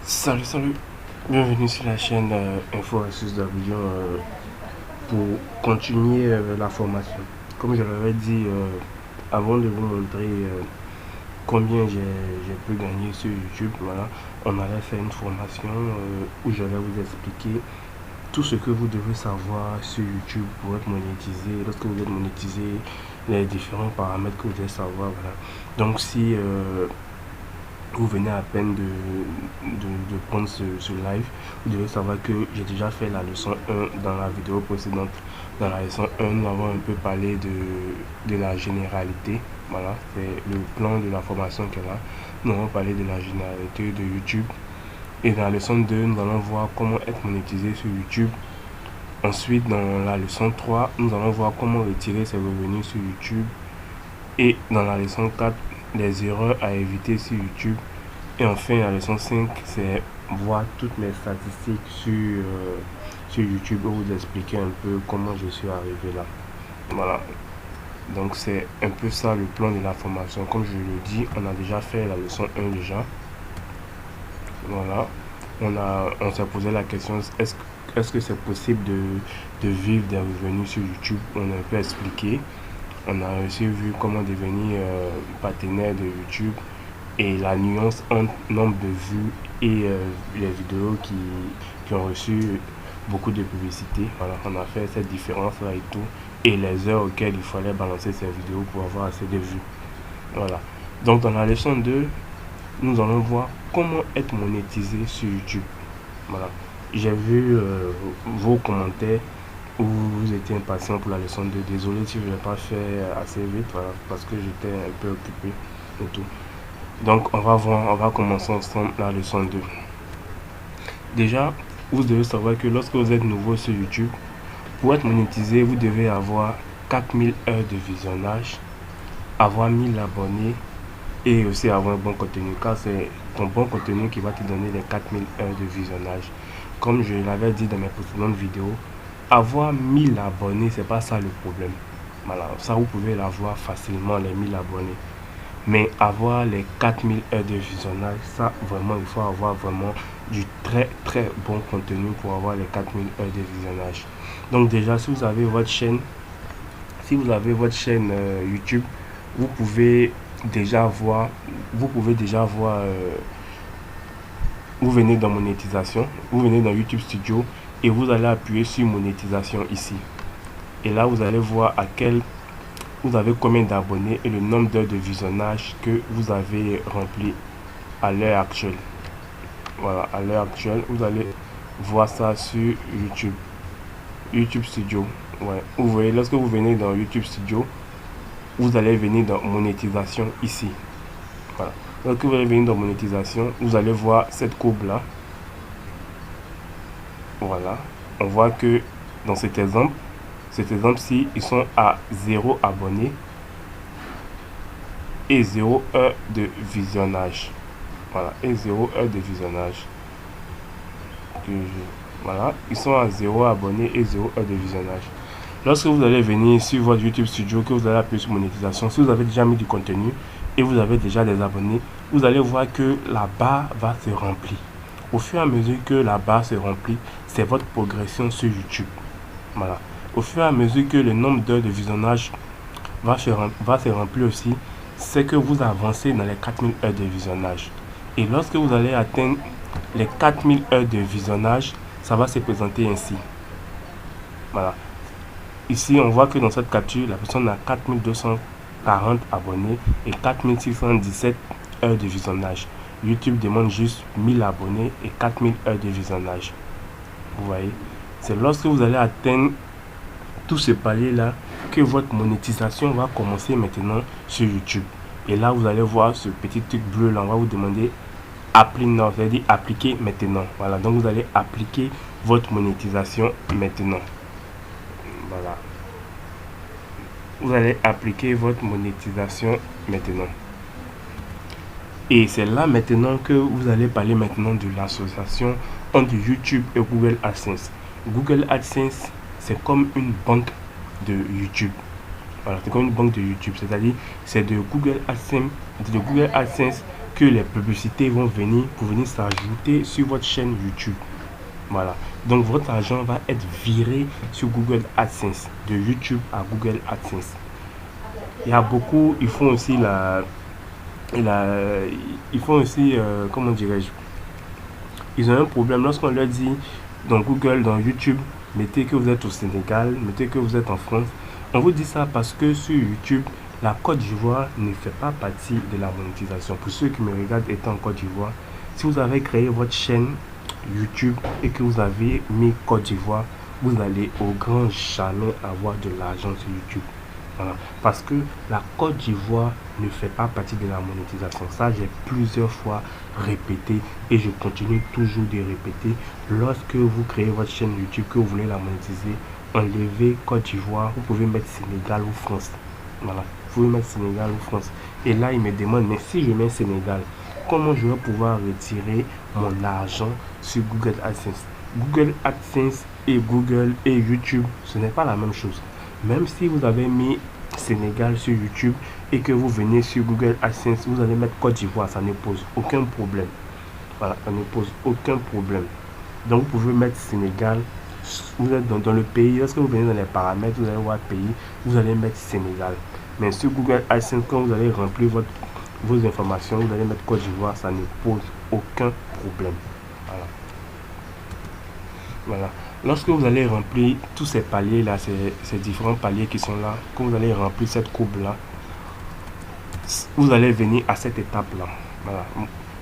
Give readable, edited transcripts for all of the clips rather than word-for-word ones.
Salut, bienvenue sur la chaîne Info Astuces d'Abidjan pour continuer la formation. Comme je l'avais dit avant de vous montrer combien j'ai pu gagner sur YouTube, voilà, on allait faire une formation où je vais vous expliquer tout ce que vous devez savoir sur YouTube pour être monétisé. Lorsque vous êtes monétisé, les différents paramètres que vous devez savoir, voilà. Donc si vous venez à peine de prendre ce live, vous devez savoir que j'ai déjà fait la leçon 1 dans la vidéo précédente. Dans la leçon 1, nous avons un peu parlé de la généralité. Voilà, c'est le plan de la formation qu'elle a. Nous avons parlé de la généralité de YouTube. Et dans la leçon 2, nous allons voir comment être monétisé sur YouTube. Ensuite, dans la leçon 3, nous allons voir comment retirer ses revenus sur YouTube. Et dans la leçon 4, les erreurs à éviter sur YouTube. Et enfin, la leçon 5, c'est voir toutes mes statistiques sur YouTube pour vous expliquer un peu comment je suis arrivé là. Voilà. Donc, c'est un peu ça le plan de la formation. Comme je le dis, on a déjà fait la leçon 1 déjà. Voilà. On s'est posé la question, est-ce que c'est possible de vivre des revenus sur YouTube? On a un peu expliqué. On a aussi vu comment devenir partenaire de YouTube et la nuance entre nombre de vues et les vidéos qui ont reçu beaucoup de publicité. Voilà, on a fait cette différence là et tout, et les heures auxquelles il fallait balancer ces vidéos pour avoir assez de vues. Voilà. Donc dans la leçon 2, nous allons voir comment être monétisé sur YouTube. Voilà. J'ai vu vos commentaires où vous étiez impatient pour la leçon 2. Désolé si je ne l'ai pas fait assez vite, voilà, parce que j'étais un peu occupé et tout. Donc on va commencer ensemble la leçon 2. Déjà, vous devez savoir que lorsque vous êtes nouveau sur YouTube, pour être monétisé, vous devez avoir 4000 heures de visionnage, avoir 1000 abonnés et aussi avoir un bon contenu, car c'est ton bon contenu qui va te donner les 4000 heures de visionnage. Comme je l'avais dit dans mes précédentes vidéos, avoir 1000 abonnés, c'est pas ça le problème. Voilà, ça vous pouvez l'avoir facilement, les 1000 abonnés. Mais avoir les 4000 heures de visionnage, ça vraiment, il faut avoir vraiment du très bon contenu pour avoir les 4000 heures de visionnage. Donc déjà, si vous avez votre chaîne, YouTube, vous pouvez déjà voir, vous venez dans monétisation, vous venez dans YouTube Studio et vous allez appuyer sur monétisation ici. Et là, vous allez voir vous avez combien d'abonnés et le nombre d'heures de visionnage que vous avez rempli à l'heure actuelle. Voilà, à l'heure actuelle, vous allez voir ça sur YouTube Studio. Ouais. Vous voyez, lorsque vous venez dans YouTube Studio, vous allez venir dans monétisation ici. Voilà. Lorsque vous allez venir dans monétisation, vous allez voir cette courbe là. Voilà. On voit que dans cet exemple-ci, ils sont à 0 abonnés et 0 heure de visionnage. Voilà, et 0 heure de visionnage. Voilà, ils sont à 0 abonnés et 0 heure de visionnage. Lorsque vous allez venir sur votre YouTube Studio, que vous allez appuyer sur monétisation, si vous avez déjà mis du contenu et vous avez déjà des abonnés, vous allez voir que la barre va se remplir. Au fur et à mesure que la barre se remplit, c'est votre progression sur YouTube. Voilà. Au fur et à mesure que le nombre d'heures de visionnage va se remplir aussi, c'est que vous avancez dans les 4000 heures de visionnage. Et lorsque vous allez atteindre les 4000 heures de visionnage, ça va se présenter ainsi. Voilà. Ici, on voit que dans cette capture, la personne a 4240 abonnés et 4617 heures de visionnage. YouTube demande juste 1000 abonnés et 4000 heures de visionnage. Vous voyez, c'est lorsque vous allez atteindre tout ce palier-là que votre monétisation va commencer maintenant sur YouTube. Et là, vous allez voir ce petit truc bleu là, on va vous demander c'est-à-dire appliquer maintenant. Voilà, donc vous allez appliquer votre monétisation maintenant. Voilà. Vous allez appliquer votre monétisation maintenant. Et c'est là maintenant que vous allez parler maintenant de l'association entre YouTube et Google AdSense. Google AdSense, c'est comme une banque de YouTube. Voilà, c'est comme une banque de YouTube, c'est-à-dire c'est de Google AdSense que les publicités vont venir pour venir s'ajouter sur votre chaîne YouTube. Voilà. Donc votre argent va être viré sur Google AdSense, de YouTube à Google AdSense. Il y a beaucoup, ils font aussi comment dirais-je, ils ont un problème lorsqu'on leur dit dans Google, dans YouTube, mettez que vous êtes au Sénégal, mettez que vous êtes en France. On vous dit ça parce que sur YouTube, la Côte d'Ivoire ne fait pas partie de la monétisation. Pour ceux qui me regardent étant en Côte d'Ivoire, si vous avez créé votre chaîne YouTube et que vous avez mis Côte d'Ivoire, vous n'allez au grand jamais avoir de l'argent sur YouTube. Voilà. Parce que la Côte d'Ivoire ne fait pas partie de la monétisation. Ça, j'ai plusieurs fois répété et je continue toujours de répéter. Lorsque vous créez votre chaîne YouTube, que vous voulez la monétiser, enlevez Côte d'Ivoire, vous pouvez mettre Sénégal ou France. Voilà, vous pouvez mettre Sénégal ou France. Et là, il me demande, mais si je mets Sénégal, comment je vais pouvoir retirer mon argent sur Google AdSense? Google AdSense et Google et YouTube, ce n'est pas la même chose. Même si vous avez mis Sénégal sur YouTube et que vous venez sur Google AdSense, vous allez mettre Côte d'Ivoire, ça ne pose aucun problème. Voilà, ça ne pose aucun problème. Donc vous pouvez mettre Sénégal, vous êtes dans le pays, lorsque vous venez dans les paramètres, vous allez voir pays, vous allez mettre Sénégal. Mais sur Google AdSense, quand vous allez remplir vos informations, vous allez mettre Côte d'Ivoire, ça ne pose aucun problème. Voilà. Voilà. Lorsque vous allez remplir tous ces paliers là, ces différents paliers qui sont là, quand vous allez remplir cette courbe là, vous allez venir à cette étape là. Voilà.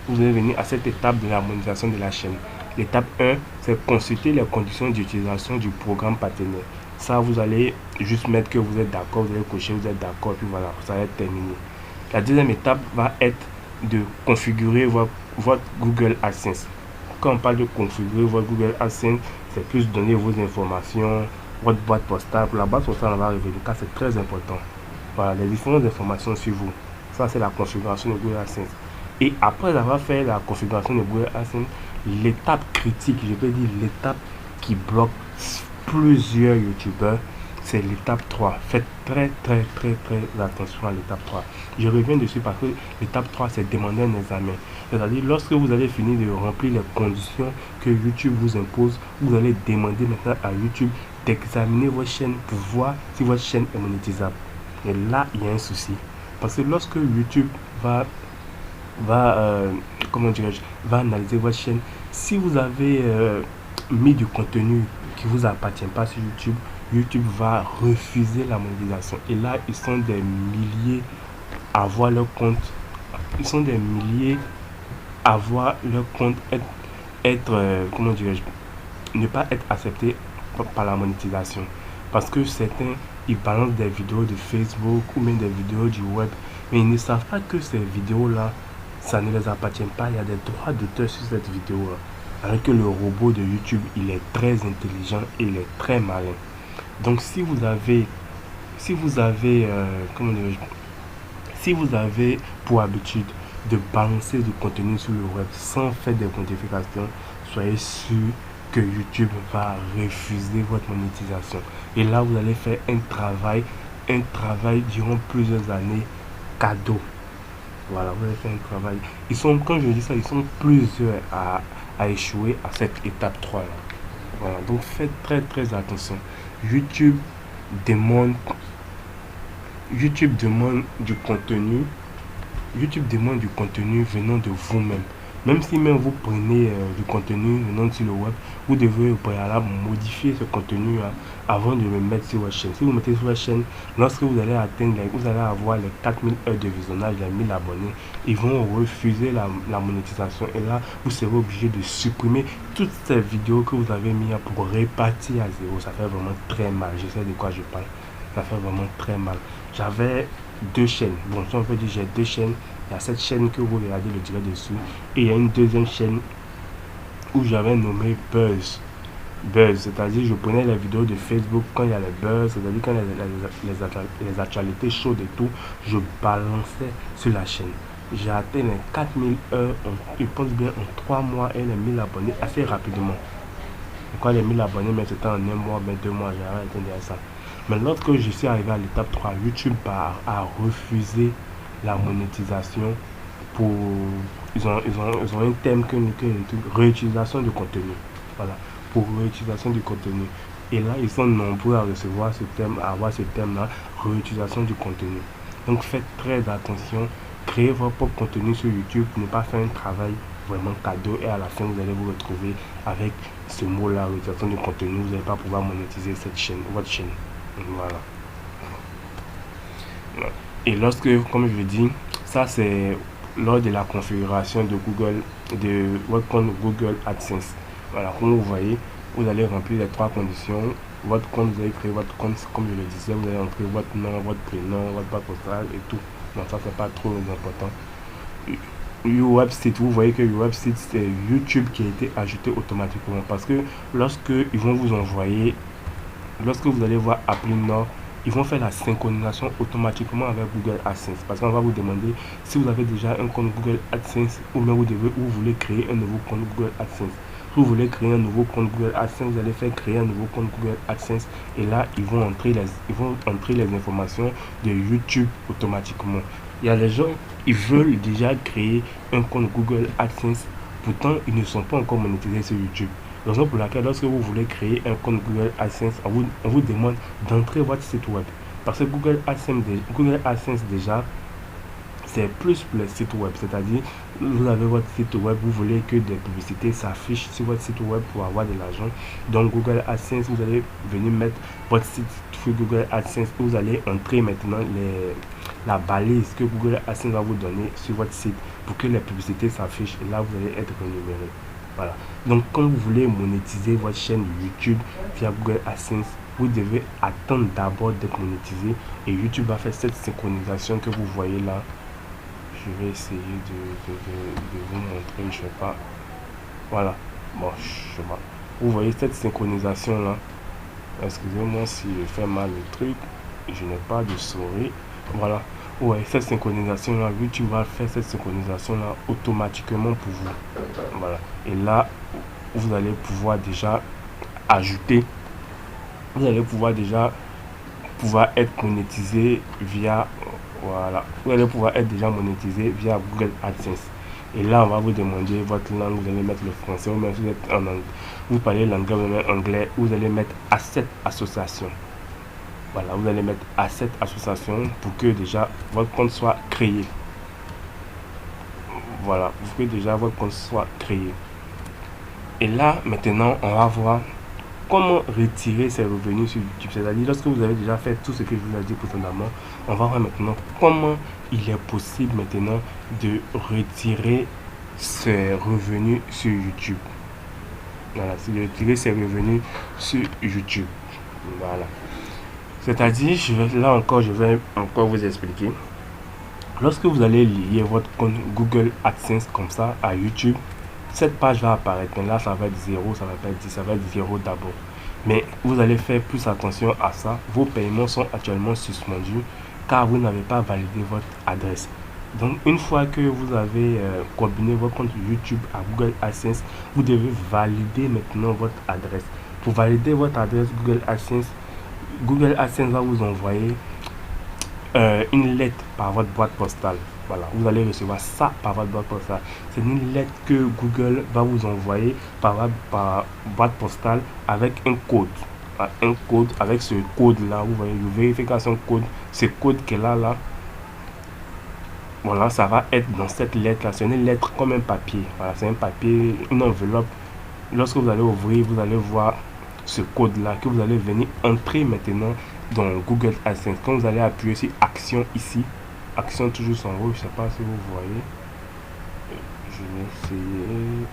Vous allez venir à cette étape de la monétisation de la chaîne. L'étape 1, c'est consulter les conditions d'utilisation du programme partenaire. Ça, vous allez juste mettre que vous êtes d'accord, vous allez cocher, vous êtes d'accord, puis voilà, ça va être terminé. La deuxième étape va être de configurer votre Google AdSense. Quand on parle de configurer votre Google AdSense, c'est plus donner vos informations, votre boîte postale. Pour la boîte postale, on va revenir car c'est très important. Voilà, les différentes informations sur vous. Ça, c'est la configuration de Google AdSense. Et après avoir fait la configuration de Google AdSense, l'étape critique, je peux dire l'étape qui bloque plusieurs youtubeurs, c'est l'étape 3. Faites très attention à l'étape 3. Je reviens dessus parce que l'étape 3, c'est demander un examen. C'est-à-dire, lorsque vous allez finir de remplir les conditions que YouTube vous impose, vous allez demander maintenant à YouTube d'examiner votre chaîne pour voir si votre chaîne est monétisable. Et là, il y a un souci. Parce que lorsque YouTube va analyser votre chaîne, si vous avez mis du contenu qui vous appartient pas sur YouTube, YouTube va refuser la monétisation. Et là, ils sont des milliers à voir leur compte. Ils sont des milliers à voir leur compte ne pas être accepté par la monétisation. Parce que certains, ils balancent des vidéos de Facebook ou même des vidéos du web. Mais ils ne savent pas que ces vidéos-là, ça ne les appartient pas. Il y a des droits d'auteur sur cette vidéo-là. Alors que le robot de YouTube, il est très intelligent et il est très malin. Donc si vous avez pour habitude de balancer du contenu sur le web sans faire des modifications, soyez sûr que YouTube va refuser votre monétisation. Et là, vous allez faire un travail durant plusieurs années cadeau. Voilà, vous allez faire un travail. Quand je dis ça, ils sont plusieurs à échouer à cette étape 3 là. Voilà, donc faites très attention. YouTube demande du contenu. YouTube demande du contenu venant de vous-même. Même si même vous prenez du contenu venant sur le web, vous devez au préalable modifier ce contenu avant de le mettre sur votre chaîne. Si vous mettez sur votre chaîne, lorsque vous allez avoir les 4000 heures de visionnage, les 1000 abonnés, ils vont refuser la monétisation. Et là, vous serez obligé de supprimer toutes ces vidéos que vous avez mises pour répartir à zéro. Ça fait vraiment très mal. Je sais de quoi je parle. Ça fait vraiment très mal. J'avais 2 chaînes. Bon, si on peut dire j'ai 2 chaînes. Il y a cette chaîne que vous regardez le direct dessus. Et il y a une deuxième chaîne où j'avais nommé Buzz. Buzz, c'est-à-dire je prenais les vidéos de Facebook quand il y a les buzz, c'est-à-dire quand les actualités chaudes et tout, je balançais sur la chaîne. J'ai atteint les 4000 heures, je pense bien en 3 mois et les 1000 abonnés assez rapidement. Quand les 1000 abonnés, mais c'était en 1 mois, mais 2 mois, j'ai arrêté de dire ça. Mais lorsque je suis arrivé à l'étape 3, YouTube a refusé la monétisation pour... Ils ont un thème réutilisation du contenu. Voilà, pour réutilisation du contenu. Et là, ils sont nombreux à recevoir ce thème, à avoir ce thème-là, réutilisation du contenu. Donc faites très attention, créez votre propre contenu sur YouTube pour ne pas faire un travail vraiment cadeau et à la fin vous allez vous retrouver avec ce mot-là, réutilisation du contenu, vous n'allez pas pouvoir monétiser cette chaîne, votre chaîne. Voilà. Et lorsque, comme je dis, ça c'est lors de la configuration de Google, de votre compte Google AdSense. Voilà, comme vous voyez, vous allez remplir les trois conditions. Votre compte, vous allez créer votre compte, comme je le disais, vous allez entrer votre nom, votre prénom, votre boîte postale et tout. Donc ça, c'est pas trop important. Website, vous voyez que website, c'est YouTube qui a été ajouté automatiquement parce que lorsque ils vont vous envoyer, lorsque vous allez voir appli Nord, ils vont faire la synchronisation automatiquement avec Google AdSense parce qu'on va vous demander si vous avez déjà un compte Google AdSense ou bien vous voulez créer un nouveau compte Google AdSense. Si vous voulez créer un nouveau compte Google AdSense, vous allez faire créer un nouveau compte Google AdSense et là ils vont entrer les informations de YouTube automatiquement. Il y a des gens, ils veulent déjà créer un compte Google AdSense, pourtant ils ne sont pas encore monétisés sur YouTube. Raison pour laquelle lorsque vous voulez créer un compte Google AdSense, on vous demande d'entrer votre site web. Parce que Google AdSense déjà, c'est plus pour les sites web. C'est-à-dire, vous avez votre site web, vous voulez que des publicités s'affichent sur votre site web pour avoir de l'argent. Donc Google AdSense, vous allez venir mettre votre site sur Google AdSense. Vous allez entrer maintenant la balise que Google AdSense va vous donner sur votre site pour que les publicités s'affichent. Et là, vous allez être rémunéré. Voilà. Donc, quand vous voulez monétiser votre chaîne YouTube via Google AdSense, vous devez attendre d'abord d'être monétisé et YouTube va faire cette synchronisation que vous voyez là. Je vais essayer de vous montrer, je sais pas. Voilà. Bon, je sais pas. Vous voyez cette synchronisation là. Excusez-moi si je fais mal le truc. Je n'ai pas de souris. Voilà. Ouais, cette synchronisation là, YouTube va faire cette synchronisation là automatiquement pour vous. Voilà. Et là, vous allez pouvoir déjà ajouter, vous allez pouvoir être monétisé via, voilà, vous allez pouvoir être déjà monétisé via Google AdSense. Et là, on va vous demander votre langue, vous allez mettre le français, ou même si vous êtes en anglais, vous parlez l'anglais, vous allez mettre anglais, vous allez mettre Asset Association. Voilà, vous allez mettre Asset Association pour que déjà votre compte soit créé. Voilà, pour que déjà votre compte soit créé. Et là, maintenant, on va voir comment retirer ces revenus sur YouTube. C'est-à-dire, lorsque vous avez déjà fait tout ce que je vous ai dit précédemment, on va voir maintenant comment il est possible maintenant de retirer ces revenus sur YouTube. Voilà, c'est de retirer ces revenus sur YouTube. Voilà. C'est-à-dire, là encore, je vais encore vous expliquer. Lorsque vous allez lier votre compte Google AdSense comme ça à YouTube, cette page va apparaître. Mais là, ça va être 0, ça va pas être 10, ça va être 0 d'abord. Mais vous allez faire plus attention à ça. Vos paiements sont actuellement suspendus car vous n'avez pas validé votre adresse. Donc, une fois que vous avez combiné votre compte YouTube à Google AdSense, vous devez valider maintenant votre adresse. Pour valider votre adresse Google AdSense va vous envoyer une lettre par votre boîte postale. Voilà, vous allez recevoir ça par votre boîte postale. C'est une lettre que Google va vous envoyer par boîte postale avec un code. Un code, avec ce code-là, vous voyez, le vérification code, ce code qu'elle a là. Voilà, ça va être dans cette lettre-là. C'est une lettre comme un papier. Voilà, c'est un papier, une enveloppe. Lorsque vous allez ouvrir, vous allez voir ce code-là que vous allez venir entrer maintenant dans Google AdSense. Quand vous allez appuyer sur Action ici, Action toujours en haut, je ne sais pas si vous voyez. Je vais essayer.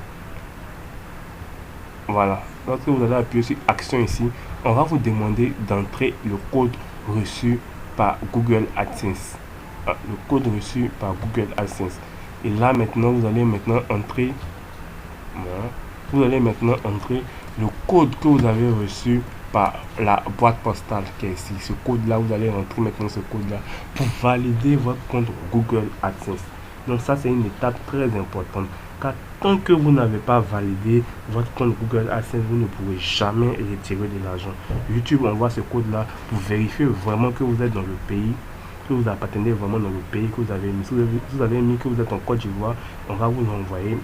Voilà. Lorsque vous allez appuyer sur Action ici, on va vous demander d'entrer le code reçu par Google AdSense. Le code reçu par Google AdSense. Et là maintenant, vous allez maintenant entrer. Voilà. Vous allez maintenant entrer le code que vous avez reçu par la boîte postale qui est ici. Ce code-là, vous allez rentrer maintenant ce code-là pour valider votre compte Google AdSense. Donc ça, c'est une étape très importante. Car tant que vous n'avez pas validé votre compte Google AdSense, vous ne pourrez jamais retirer de l'argent. YouTube envoie ce code-là pour vérifier vraiment que vous êtes dans le pays que vous appartenez vraiment dans le pays que vous avez mis. Si vous avez mis que vous êtes en Côte d'Ivoire, on va vous envoyer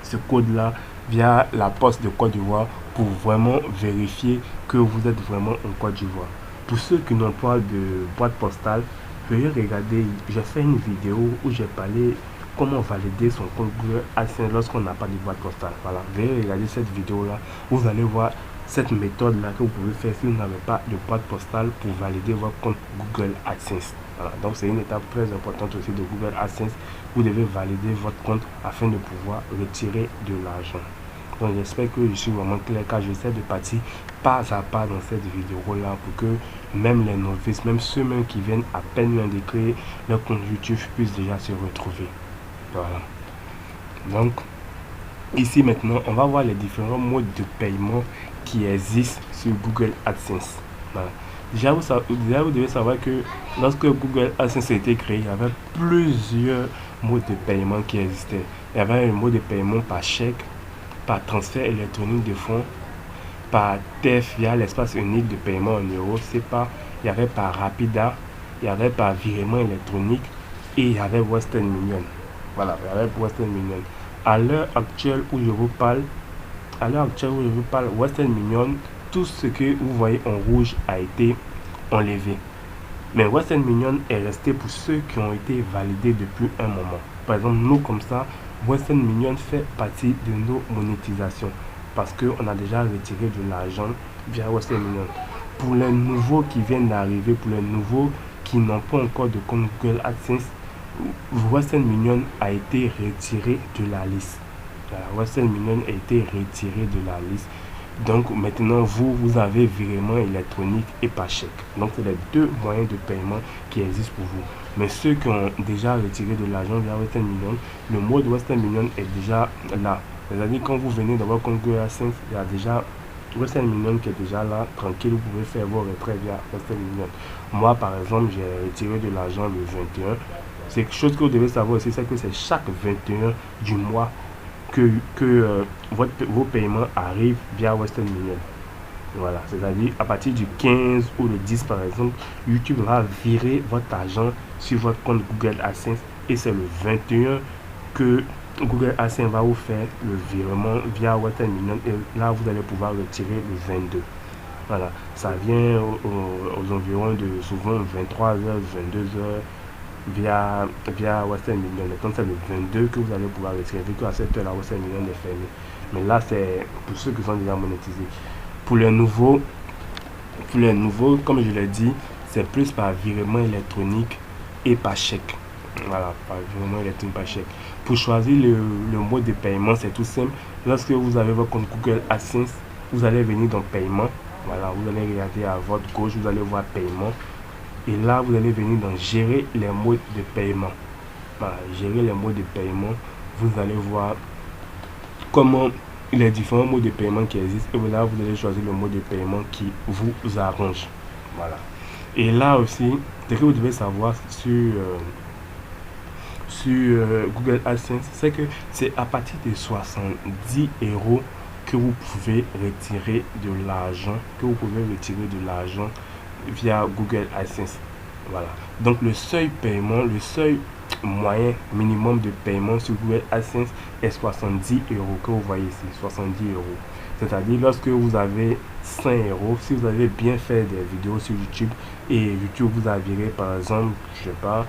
ce code-là via la poste de Côte d'Ivoire pour vraiment vérifier que vous êtes vraiment en Côte d'Ivoire. Pour ceux qui n'ont pas de boîte postale, veuillez regarder, j'ai fait une vidéo où j'ai parlé comment valider son compte Google AdSense lorsqu'on n'a pas de boîte postale. Voilà, veuillez regarder cette vidéo-là, vous allez voir cette méthode-là que vous pouvez faire si vous n'avez pas de boîte postale pour valider votre compte Google AdSense. Voilà, donc c'est une étape très importante aussi de Google AdSense. Vous devez valider votre compte afin de pouvoir retirer de l'argent. Donc j'espère que je suis vraiment clair car j'essaie de partir pas à pas dans cette vidéo-là pour que même les novices, même ceux même qui viennent à peine de créer leur compte YouTube puissent déjà se retrouver. Voilà. Donc ici maintenant, on va voir les différents modes de paiement qui existent sur Google AdSense. Voilà. Déjà, vous devez savoir que lorsque Google AdSense a été créé, il y avait plusieurs modes de paiement qui existaient. Il y avait un mode de paiement par chèque, par transfert électronique de fonds, par TEF via l'espace unique de paiement en euros, SEPA, il y avait par Rapida, il y avait par virement électronique et il y avait Western Union. Voilà, il y avait Western Union. À l'heure actuelle où je vous parle, Western Union, tout ce que vous voyez en rouge a été enlevé. Mais Western Union est resté pour ceux qui ont été validés depuis un moment. Par exemple, nous comme ça, Western Union fait partie de nos monétisations parce qu'on a déjà retiré de l'argent via Western Union. Pour les nouveaux qui viennent d'arriver, pour les nouveaux qui n'ont pas encore de compte Google AdSense, Western Union a été retiré de la liste. Western Union a été retiré de la liste. Donc maintenant, vous avez virement électronique et par chèque. Donc c'est les deux moyens de paiement qui existent pour vous. Mais ceux qui ont déjà retiré de l'argent via Western Union, le mode Western Union est déjà là. C'est-à-dire quand vous venez dans votre compte Google AdSense, il y a déjà Western Union qui est déjà là, tranquille, vous pouvez faire vos retraits via Western Union. Moi par exemple, j'ai retiré de l'argent le 21. C'est quelque chose que vous devez savoir aussi, c'est que c'est chaque 21 du mois que vos paiements arrivent via Western Union. Voilà, c'est-à-dire à partir du 15 ou le 10 par exemple, YouTube va virer votre argent sur votre compte Google AdSense et c'est le 21 que Google AdSense va vous faire le virement via Western Union et là vous allez pouvoir retirer le 22. Voilà, ça vient aux environs de souvent 23h, 22h via Western Union. Donc c'est le 22 que vous allez pouvoir retirer vu qu'à cette heure-là Western Union est fermé. Mais là c'est pour ceux qui sont déjà monétisés. Pour les nouveaux, comme je l'ai dit, c'est plus par virement électronique et par chèque. Voilà, par virement électronique par chèque. Pour choisir le mode de paiement, c'est tout simple. Lorsque vous avez votre compte Google AdSense, vous allez venir dans paiement. Voilà, vous allez regarder à votre gauche, vous allez voir paiement. Et là, vous allez venir dans gérer les modes de paiement. Voilà, gérer les modes de paiement. Vous allez voir comment les différents modes de paiement qui existent. Et là, vous allez choisir le mode de paiement qui vous arrange. Voilà. Et là aussi, ce que vous devez savoir sur Google AdSense, c'est que c'est à partir de 70 € que vous pouvez retirer de l'argent, via Google AdSense. Voilà. Donc le seuil paiement, le seuil moyen minimum de paiement sur Google AdSense est 70 € que vous voyez ici, 70 €. C'est-à-dire lorsque vous avez 5 €, si vous avez bien fait des vidéos sur YouTube et YouTube vous a viré par exemple, je sais pas,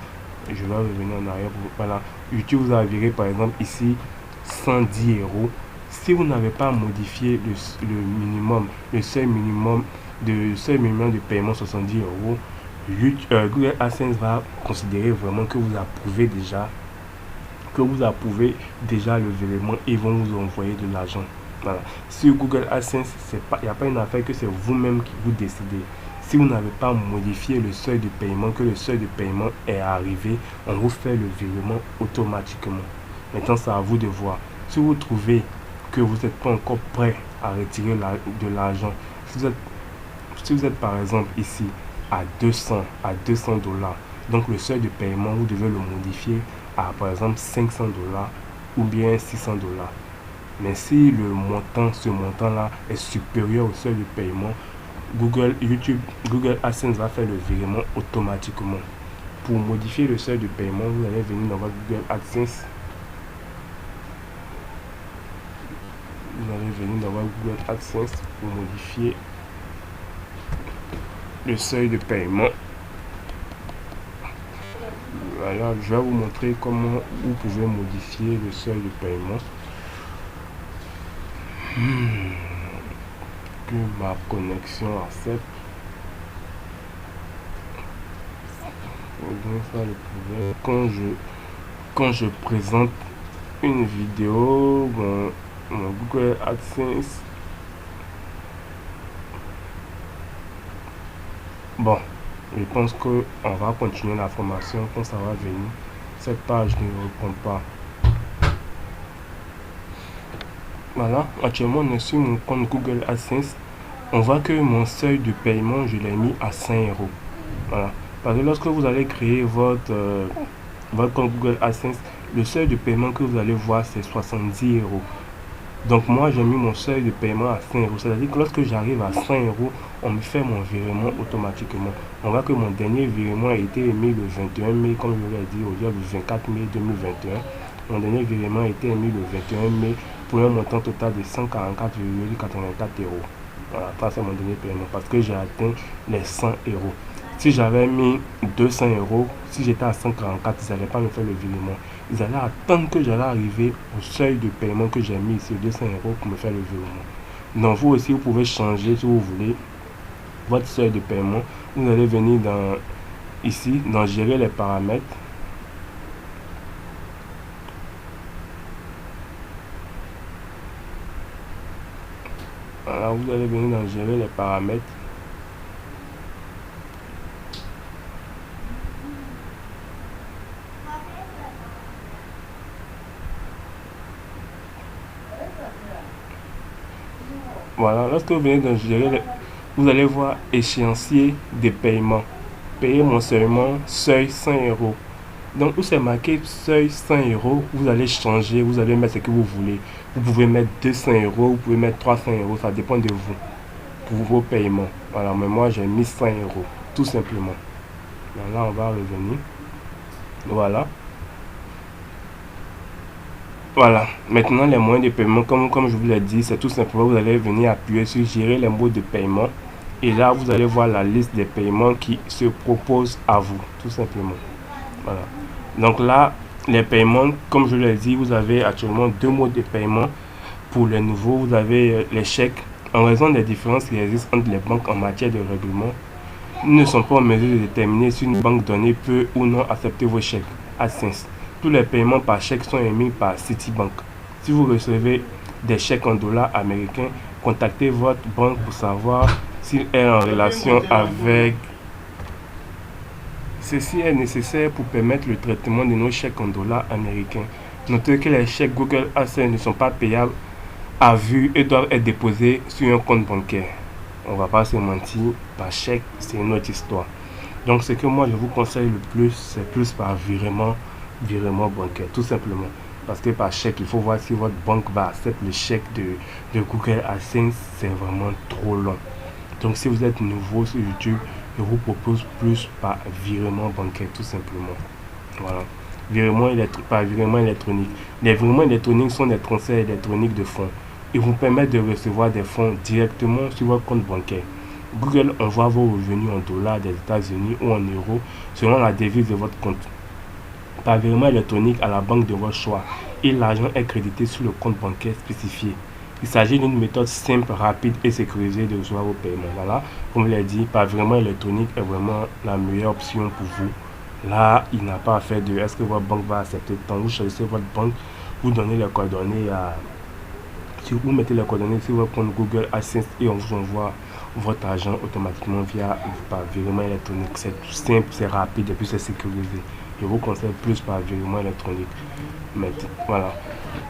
je vais revenir en arrière, voilà, YouTube vous a viré par exemple ici 110 €. Si vous n'avez pas modifié le minimum, le seuil minimum de paiement 70 €, Google AdSense va considérer vraiment que vous approuvez déjà le virement et vont vous envoyer de l'argent. Voilà. Sur Google AdSense, il n'y a pas une affaire que c'est vous-même qui vous décidez. Si vous n'avez pas modifié le seuil de paiement, que le seuil de paiement est arrivé, on vous fait le virement automatiquement. Maintenant, c'est à vous de voir. Si vous trouvez que vous n'êtes pas encore prêt à retirer de l'argent, si vous êtes par exemple ici à 200 $, donc le seuil de paiement, vous devez le modifier à par exemple 500 $ ou bien 600 $. Mais si ce montant-là est supérieur au seuil de paiement, Google AdSense va faire le virement automatiquement. pour modifier le seuil de paiement, vous allez venir dans votre Google AdSense. Vous allez venir dans votre Google AdSense pour modifier le seuil de paiement. Voilà, je vais vous montrer comment vous pouvez modifier le seuil de paiement. Que ma connexion accepte. Quand je présente une vidéo, mon Google AdSense, bon, je pense qu'on va continuer la formation quand ça va venir. Cette page ne répond pas. Voilà, actuellement on est sur mon compte Google AdSense. On voit que mon seuil de paiement, je l'ai mis à 5 euros. Voilà. Parce que lorsque vous allez créer votre compte Google AdSense, le seuil de paiement que vous allez voir, c'est 70 euros. Donc moi, j'ai mis mon seuil de paiement à 5 euros. C'est-à-dire que lorsque j'arrive à 5 euros, on me fait mon virement automatiquement. On voit que mon dernier virement a été émis le 21 mai, comme je l'ai dit, aujourd'hui le 24 mai 2021. Mon dernier virement a été émis le 21 mai pour un montant total de 144,84 euros. Voilà, ça c'est mon dernier paiement parce que j'ai atteint les 100 euros. Si j'avais mis 200 euros, si j'étais à 144, ils n'allaient pas me faire le virement. Ils allaient attendre que j'allais arriver au seuil de paiement que j'ai mis ici, 200 euros, pour me faire le virement. Donc vous aussi, vous pouvez changer si vous voulez votre seuil de paiement. Vous allez venir ici, dans gérer les paramètres. Voilà, vous allez venir dans gérer les paramètres. Voilà, lorsque vous venez dans gérer, vous allez voir échéancier des paiements. Payer mensuellement, seuil 100 euros. Donc où c'est marqué seuil 100 euros, vous allez changer, vous allez mettre ce que vous voulez. Vous pouvez mettre 200 euros, vous pouvez mettre 300 euros, ça dépend de vous, pour vos paiements. Voilà, mais moi j'ai mis 100 euros, tout simplement. Là, on va revenir. Voilà. Voilà, maintenant les moyens de paiement, comme je vous l'ai dit, c'est tout simplement, vous allez venir appuyer sur gérer les modes de paiement. Et là, vous allez voir la liste des paiements qui se proposent à vous, tout simplement. Voilà. Donc là, les paiements, comme je l'ai dit, vous avez actuellement deux modes de paiement. Pour les nouveaux, vous avez les chèques. En raison des différences qui existent entre les banques en matière de règlement, ils ne sont pas en mesure de déterminer si une banque donnée peut ou non accepter vos chèques AdSense. Tous les paiements par chèque sont émis par Citibank. Si vous recevez des chèques en dollars américains, contactez votre banque pour savoir s'il est en relation avec. Ceci est nécessaire pour permettre le traitement de nos chèques en dollars américains. Notez que les chèques Google AdSense ne sont pas payables à vue et doivent être déposés sur un compte bancaire. On ne va pas se mentir, par chèque, c'est une autre histoire. Donc ce que moi je vous conseille le plus, c'est plus par virement bancaire, tout simplement. Parce que par chèque, il faut voir si votre banque va accepter le chèque de Google AdSense, c'est vraiment trop long. Donc si vous êtes nouveau sur YouTube, je vous propose plus par virement bancaire, tout simplement. Voilà. Par virement électronique. Les virements électroniques sont des transferts électroniques de fonds. Ils vous permettent de recevoir des fonds directement sur votre compte bancaire. Google envoie vos revenus en dollars des États-Unis ou en euros selon la devise de votre compte. Par virement électronique à la banque de votre choix et l'argent est crédité sur le compte bancaire spécifié. Il s'agit d'une méthode simple, rapide et sécurisée de recevoir vos paiements. Voilà, comme je l'ai dit, par virement électronique est vraiment la meilleure option pour vous. Là, il n'a pas à faire de est-ce que votre banque va accepter. Quand vous choisissez votre banque, vous donnez les coordonnées si vous mettez les coordonnées sur votre compte Google AdSense et on vous envoie votre argent automatiquement par virement électronique. C'est tout simple, c'est rapide et puis c'est sécurisé. Je vous conseille plus par virement électronique. Mais voilà.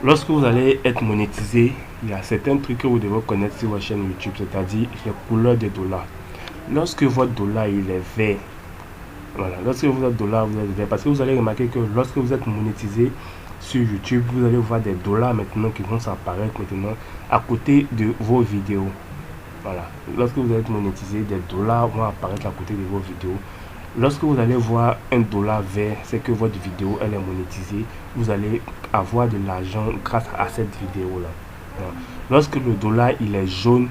Lorsque vous allez être monétisé, il y a certains trucs que vous devez connaître sur votre chaîne YouTube, c'est-à-dire les couleurs des dollars. Lorsque votre dollar il est vert, voilà, lorsque vous êtes dollar, vous êtes vert, parce que vous allez remarquer que lorsque vous êtes monétisé sur YouTube, vous allez voir des dollars maintenant qui vont s'apparaître maintenant à côté de vos vidéos. Voilà, lorsque vous êtes monétisé, des dollars vont apparaître à côté de vos vidéos. Lorsque vous allez voir un dollar vert, c'est que votre vidéo elle est monétisée. Vous allez avoir de l'argent grâce à cette vidéo là. Voilà. Lorsque le dollar il est jaune,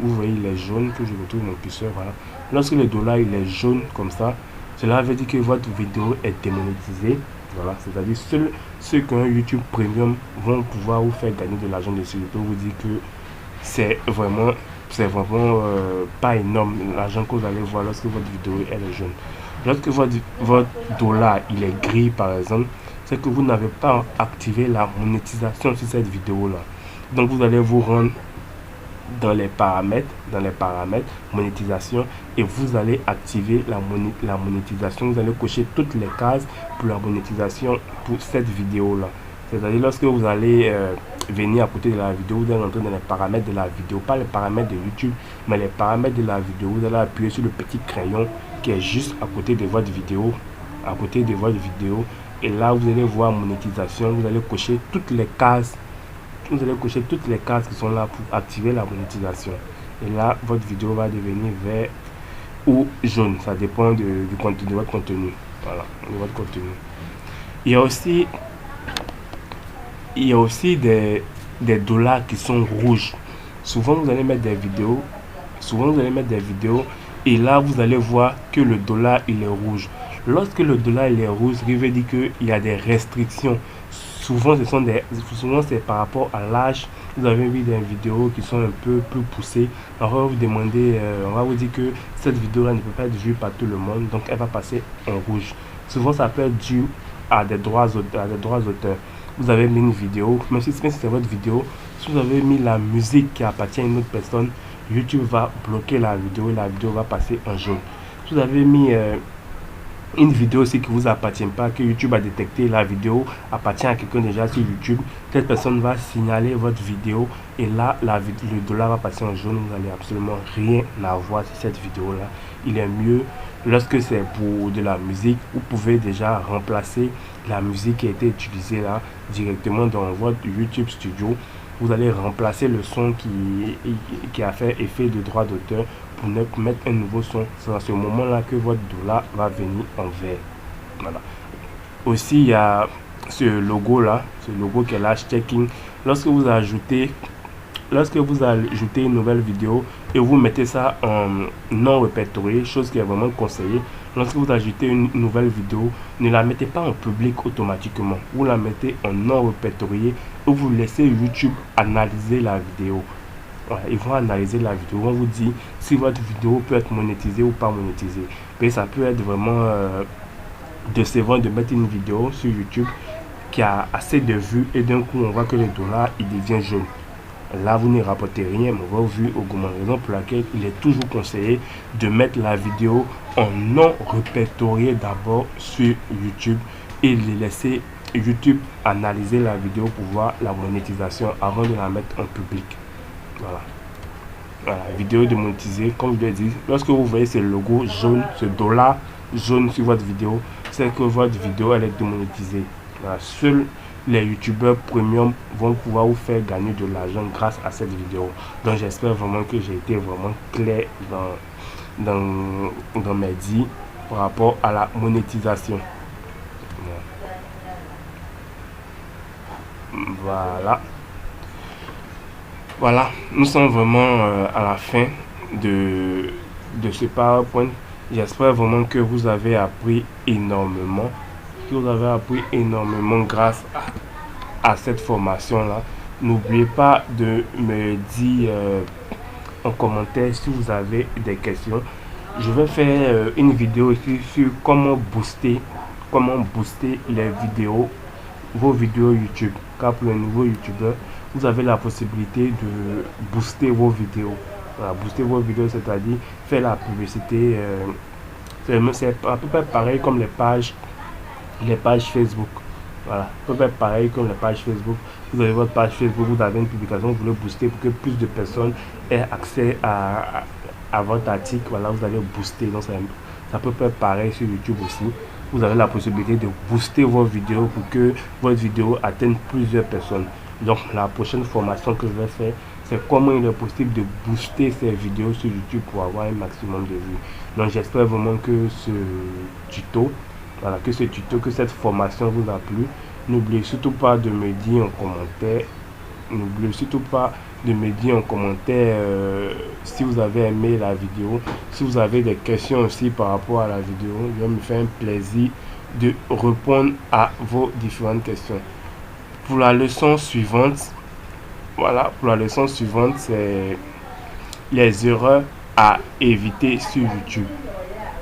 vous voyez il est jaune, que je retrouve mon curseur, voilà. Lorsque le dollar il est jaune comme ça, cela veut dire que votre vidéo est démonétisée. Voilà, c'est-à-dire seuls ceux qui ont un YouTube Premium vont pouvoir vous faire gagner de l'argent dessus. Je peux vous dire que c'est vraiment, pas énorme l'argent que vous allez voir lorsque votre vidéo elle est jaune. Lorsque votre dollar il est gris par exemple, c'est que vous n'avez pas activé la monétisation sur cette vidéo là. Donc vous allez vous rendre dans les paramètres monétisation, et vous allez activer la monétisation. Vous allez cocher toutes les cases pour la monétisation pour cette vidéo là. C'est-à-dire lorsque vous allez venir à côté de la vidéo, vous allez rentrer dans les paramètres de la vidéo, pas les paramètres de YouTube, mais les paramètres de la vidéo. Vous allez appuyer sur le petit crayon qui est juste à côté de votre vidéo, et là vous allez voir monétisation. Vous allez cocher toutes les cases. Vous allez cocher toutes les cases qui sont là pour activer la monétisation. Et là, votre vidéo va devenir vert ou jaune. Ça dépend du contenu, de votre contenu. Voilà, de votre contenu. Il y a aussi des dollars qui sont rouges. Souvent, vous allez mettre des vidéos. Et là, vous allez voir que le dollar, il est rouge. Lorsque le dollar, il est rouge, il veut dire qu'il y a des restrictions. Souvent, c'est par rapport à l'âge. Vous avez vu des vidéos qui sont un peu plus poussées. On va vous demander, on va vous dire que cette vidéo-là ne peut pas être vue par tout le monde, donc elle va passer en rouge. Souvent, ça peut être dû à des droits d'auteur. Vous avez mis une vidéo, même si c'est votre vidéo, si vous avez mis la musique qui appartient à une autre personne, YouTube va bloquer la vidéo et la vidéo va passer en jaune. Si vous avez mis une vidéo aussi qui vous appartient pas, que YouTube a détecté, la vidéo appartient à quelqu'un déjà sur YouTube, cette personne va signaler votre vidéo et là le dollar va passer en jaune. Vous n'allez absolument rien à voir sur cette vidéo là. Il est mieux lorsque c'est pour de la musique, vous pouvez déjà remplacer la musique qui a été utilisée là directement dans votre YouTube Studio. Vous allez remplacer le son qui a fait effet de droit d'auteur pour mettre un nouveau son. C'est à ce moment là que votre dollar va venir en vert. Voilà. Aussi il y a ce logo là, qui est l'hashtagging. Lorsque vous ajoutez une nouvelle vidéo et vous mettez ça en non répertorié, chose qui est vraiment conseillée. Lorsque vous ajoutez une nouvelle vidéo, ne la mettez pas en public automatiquement. Vous la mettez en non répertorié et vous laissez YouTube analyser la vidéo. Voilà, ils vont analyser la vidéo, ils vont vous dire si votre vidéo peut être monétisée ou pas monétisée. Mais ça peut être vraiment décevant de mettre une vidéo sur YouTube qui a assez de vues et d'un coup on voit que le dollar il devient jaune. Là vous ne rapportez rien, mais vos vues augmentent. Raison pour laquelle il est toujours conseillé de mettre la vidéo en non répertorié d'abord sur YouTube et de laisser YouTube analyser la vidéo pour voir la monétisation avant de la mettre en public. Voilà, vidéo démonétisée, comme je l'ai dit. Lorsque vous voyez ce logo jaune, ce dollar jaune sur votre vidéo, c'est que votre vidéo elle est démonétisée. Voilà. Seuls les youtubeurs premium vont pouvoir vous faire gagner de l'argent grâce à cette vidéo. Donc j'espère vraiment que j'ai été vraiment clair dans mes dits par rapport à la monétisation. Voilà, nous sommes vraiment à la fin de ce PowerPoint. J'espère vraiment que vous avez appris énormément, grâce à cette formation-là. N'oubliez pas de me dire en commentaire si vous avez des questions. Je vais faire une vidéo ici sur comment booster les vidéos, vos vidéos YouTube. Car pour les nouveaux youtubeurs, vous avez la possibilité de booster vos vidéos. Voilà, booster vos vidéos, c'est-à-dire faire la publicité. C'est à peu près pareil comme les pages Facebook. Voilà, à peu près pareil comme les pages Facebook. Vous avez votre page Facebook, vous avez une publication, vous voulez booster pour que plus de personnes aient accès à votre article. Voilà, vous allez booster. Donc c'est à peu près pareil sur YouTube aussi. Vous avez la possibilité de booster vos vidéos pour que votre vidéo atteigne plusieurs personnes. Donc la prochaine formation que je vais faire, c'est comment il est possible de booster ces vidéos sur YouTube pour avoir un maximum de vues. Donc j'espère vraiment que ce tuto, voilà, que cette formation vous a plu. N'oubliez surtout pas de me dire en commentaire, si vous avez aimé la vidéo. Si vous avez des questions aussi par rapport à la vidéo, je vais me faire un plaisir de répondre à vos différentes questions. Pour la leçon suivante, c'est les erreurs à éviter sur YouTube.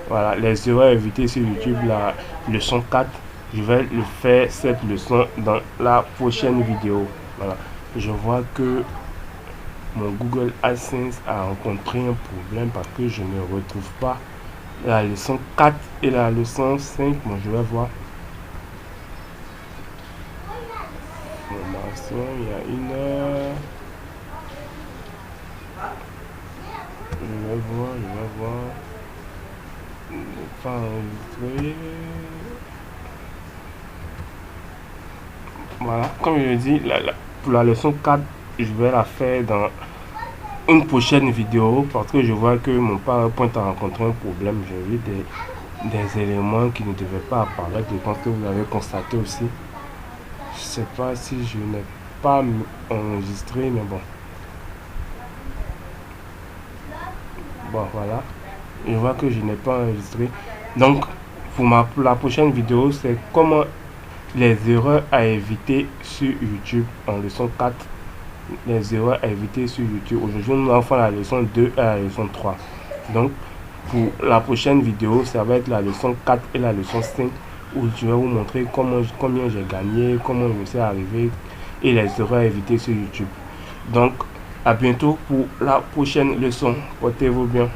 Voilà, les erreurs à éviter sur YouTube, la leçon 4. Je vais le faire cette leçon dans la prochaine vidéo. Voilà, je vois que mon Google AdSense a rencontré un problème parce que je ne retrouve pas la leçon 4 et la leçon 5. Bon, je vais voir. Formation, il y a une heure. Je vais voir. Ne pas enregistrer. Voilà, comme je l'ai dit, pour la leçon 4, je vais la faire dans une prochaine vidéo parce que je vois que mon PowerPoint a rencontré un problème. J'ai vu des éléments qui ne devaient pas apparaître. Je pense que vous avez constaté aussi. Je sais pas si je n'ai pas enregistré, mais bon. Bon, voilà. Je vois que je n'ai pas enregistré. Donc, pour la prochaine vidéo, c'est comment les erreurs à éviter sur YouTube en leçon 4. Les erreurs à éviter sur YouTube. Aujourd'hui, nous allons faire la leçon 2 et la leçon 3. Donc, pour la prochaine vidéo, ça va être la leçon 4 et la leçon 5 où je vais vous montrer combien j'ai gagné, comment je me suis arrivé et les erreurs à éviter sur YouTube. Donc, à bientôt pour la prochaine leçon. Portez-vous bien.